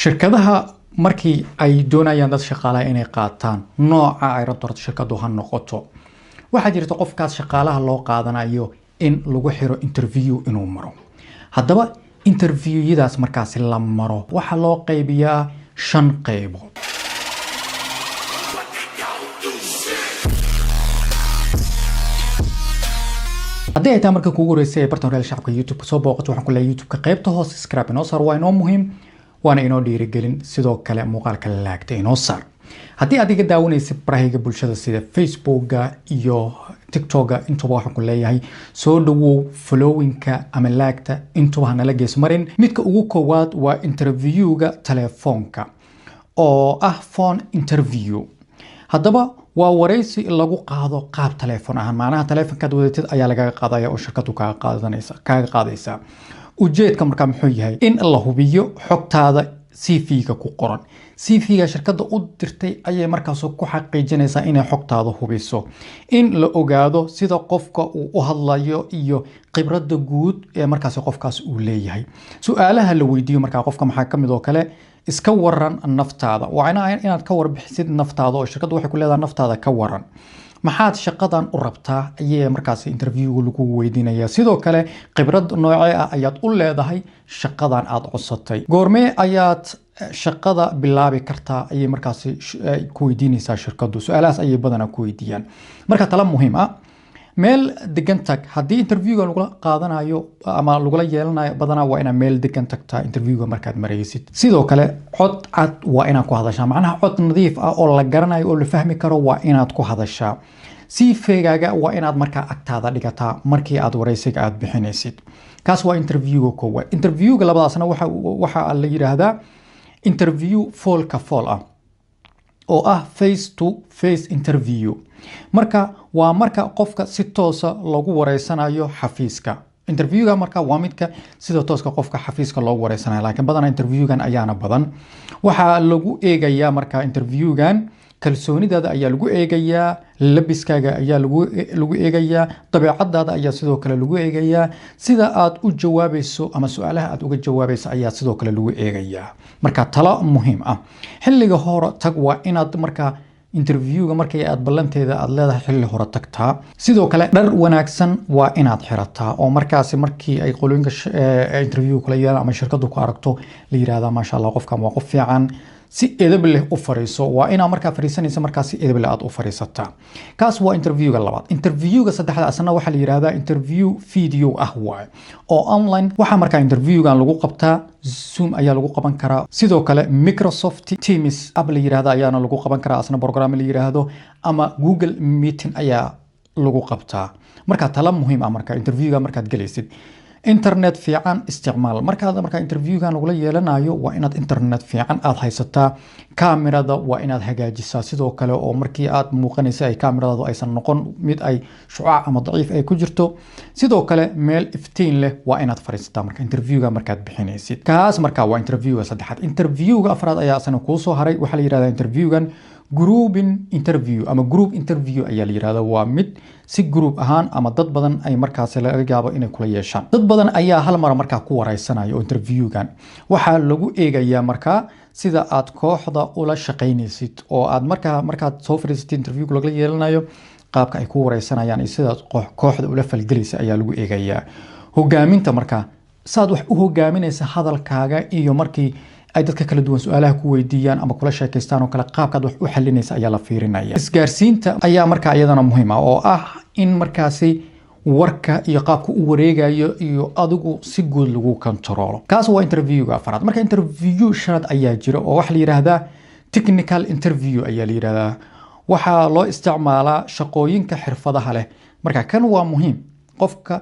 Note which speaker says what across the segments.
Speaker 1: shirkadaha markii ay doonayaan dad shaqaalaha inay qaataan nooca ay rabto shirkadu ha noqoto waxa jirta qofkaas shaqaalaha loo qaadanayo in lagu xiro interview inuu maro haddaba interview-yadaas markaas la maro waxa loo qaybiyaa 5 qaybood haddii ay tahay marka kuugu horeysay ee bartan reer shacabka YouTube soo booqato waxaan ku leeyahay YouTube-ka qaybta hoose subscribe inoo saar waa inoo muhiim waana inoo dhiirigelin sidoo kale muuqaalka laagta inoo saar haddii aad iga daawanaysa barahiga bulshada sida Facebook-ga iyo TikTok-ga intuba waxaan ku leeyahay soo dhawow following-ka ama laagta intuba hanala gees marin midka ugu koowaad waa interview-ga telefoonka oo ah phone interview haddaba waa wareysi lagu qaado qaab telefoon ahaan macnaha telefoonka wadatid ayaa laga qaadaya oo shirkadu kaaga qaadaysa ujeedka markaa muxuu yahay in la hubiyo xogtaada CV-ga ku qoran CV-ga shirkadda u dirtay ayay markaas ku xaqiijinaysaa inay xogtaada hubiso in la ogaado sida qofka uu u hadlayo iyo khibradda guud ee markaas qofkaas uu leeyahay su'aalaha la weydiiyo markaa qofka maxaa kamid oo kale iska waran naftaada waa inaad ka warbixisid naftaada oo shirkaddu waxay ku leedahay naftaada ka waran maxaad shaqadan u rabtaa ayay markaas interview lagu weydiinaya sidoo kale khibrad noocee ah ayaad u leedahay shaqadan aad codsatay goormee ayaad shaqada bilaabi kartaa ayay markaas ku weydiinaysaa shirkaddu su'aalahaas ayay badanaa ku weydiiyaan marka tala muhiim ah meel degan tag haddii interviewga lagula qaadanayo ama lagula yeelanayo badanaa waa inaad meel degan tagtaa interviewga markaad maraysid sidoo kale cod cad waa inaad ku hadashaa macnaha cod nadiif ah oo la garanayo oo la fahmi karo waa inaad ku hadashaa CV-gaaga waa inaad markaa agtaada dhigataa markii aad wareysiga aad bixinaysid kaas waa interviewga koowaad interviewga labadaasna waxa la yiraahdaa interview foolka fool ah oo ah face to face interview marka waa marka qofka si toos ah lagu wareysanayo xafiiska interviewga marka waa midka sida tooska qofka xafiiska loo wareysanayo laakiin badanaa interviewgan ayaana badan waxa lagu eegayaa marka interviewgan kalsoonidaada ayaa lagu eegayaa labiskaaga ayaa lagu eegayaa dabeecadaada ayaa sidoo kale lagu eegayaa sida aad u jawaabayso ama su'aalaha aad uga jawaabayso ayaa sidoo kale lagu eegayaa marka talo muhiim ah xilliga hore tag waa inaad marka interviewga markay aad ballanteeda aad leedahay xilli hore tagtaa sidoo kale dhar wanaagsan waa inaad xirataa oo markaas markii ay qolooyinka interview kula yeelaan ama shirkadu ku aragto la yiraahdo ma sha Allah qofkan waa qof fiican si edeb leh u fariiso waa ina markaa fariisanaysa markaa si edeb leh aad u fariisataa kaas waa interviewga labaad interviewga saddexaad asna waxa la yiraahdaa interview video ah waay oo online waxa markaa interviewgan lagu qabtaa Zoom ayaa lagu qaban karaa sidoo kale Microsoft Teams app la yiraahdo ayaana lagu qaban karaa asna program la yiraahdo ama Google Meeting ayaa lagu qabtaa marka tala muhiim ah marka interviewga markaad galaysid internet fiican isticmaal marka interviewgan lagu yeelanayo waa inaad internet fiican aad haysataa kaamirada waa inaad hagaajisaa sidoo kale oo markii aad muuqanaysa ay kaamiradu aysan noqon mid ay shucaac ama daciif ay ku jirto sidoo kale meel iftiin leh waa inaad fariisataa marka interviewga markaad bixinaysid kaas marka waa interviewga saddexaad interviewga afraad ayaa asana kuu soo haray waxa la yiraahdaa interviewgan grouping interview ama group interview ayaa la yiraahdaa waa mid si group ahaan ama dad badan ay markaas laga yaabo inay kula yeeshaan dad badan ayaa hal mar markaa ku wareysanayo interviewgan waxa lagu eegayaa markaa sida aad kooxda ula shaqeynaysid oo aad markaad soo fariisatid interviewga laga yeelanayo qaabka ay ku wareysanayaan iyo sida kooxda ula falgelaysa ayaa lagu eegayaa hogaaminta markaa saad wax u hogaaminaysa hadalkaaga iyo markii ay dadka kala duwan su'aalaha ku weydiiyaan ama kula sheekaystaan oo kale qaabkaad wax u xalinaysa ayaa la fiirinaya isgaarsiinta ayaa markaa iyadana muhiim ah oo ah in markaasi warka iyo qaabka u wareegayo iyo adigu si guud lagu control kaas waa interviewga afraad marka interview shanaad ayaa jira oo wax la yiraahdaa technical interview ayaa la yiraahdaa waxa loo isticmaalaa shaqooyinka xirfadaha leh marka kan waa muhiim qofka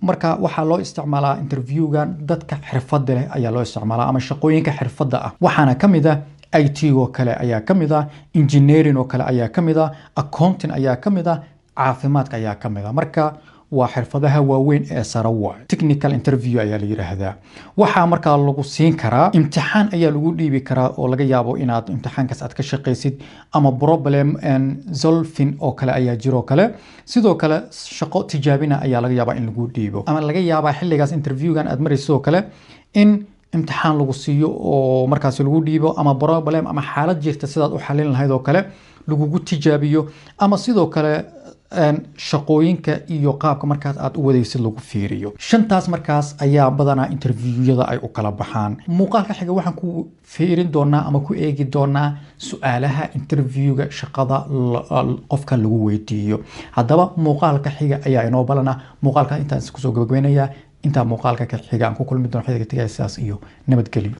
Speaker 1: marka waxa loo isticmaalaa interviewgan dadka xirfadda leh ayaa loo isticmaalaa ama shaqooyinka xirfadda ah waxaana kamid ah IT oo kale ayaa kamid ah engineering oo kale ayaa kamid ah accounting ayaa kamid ah caafimaadka ayaa kamid ah marka waa xirfadaha waaweyn ee sare waa technical interview ayaa la yiraahdaa waxa markaa lagu siin karaa imtixaan ayaa lagu dhiibi karaa oo laga yaabo inaad imtixaankaas aad ka shaqeysid ama problem and solving oo kale ayaa jiro kale sidoo kale shaqo tijaabina ayaa laga yaabaa in lagu dhiibo ama laga yaabaa xilligaas interviewgan aad marayso kale in imtixaan lagu siiyo oo markaas lagu dhiibo ama problem ama xaalad jirta sidaad u xalin lahayd oo kale lagugu tijaabiyo ama sidoo kale shaqooyinka iyo qaabka markaas aad u wadaysid lagu fiiriyo shantaas markaas ayaa badanaa interviewada ay u kala baxaan muuqaalka xiga waxaan ku fiirin doonaa ama ku eegi doonaa su'aalaha interviewga shaqada qofka lagu weydiiyo haddaba muuqaalka xiga ayaa inoo balana muuqaalka intaan isku soo gabagabeynaya inta muuqaalka ka xiga aan ku kulmi doono xidhiidhka sidaas iyo nabadgelyo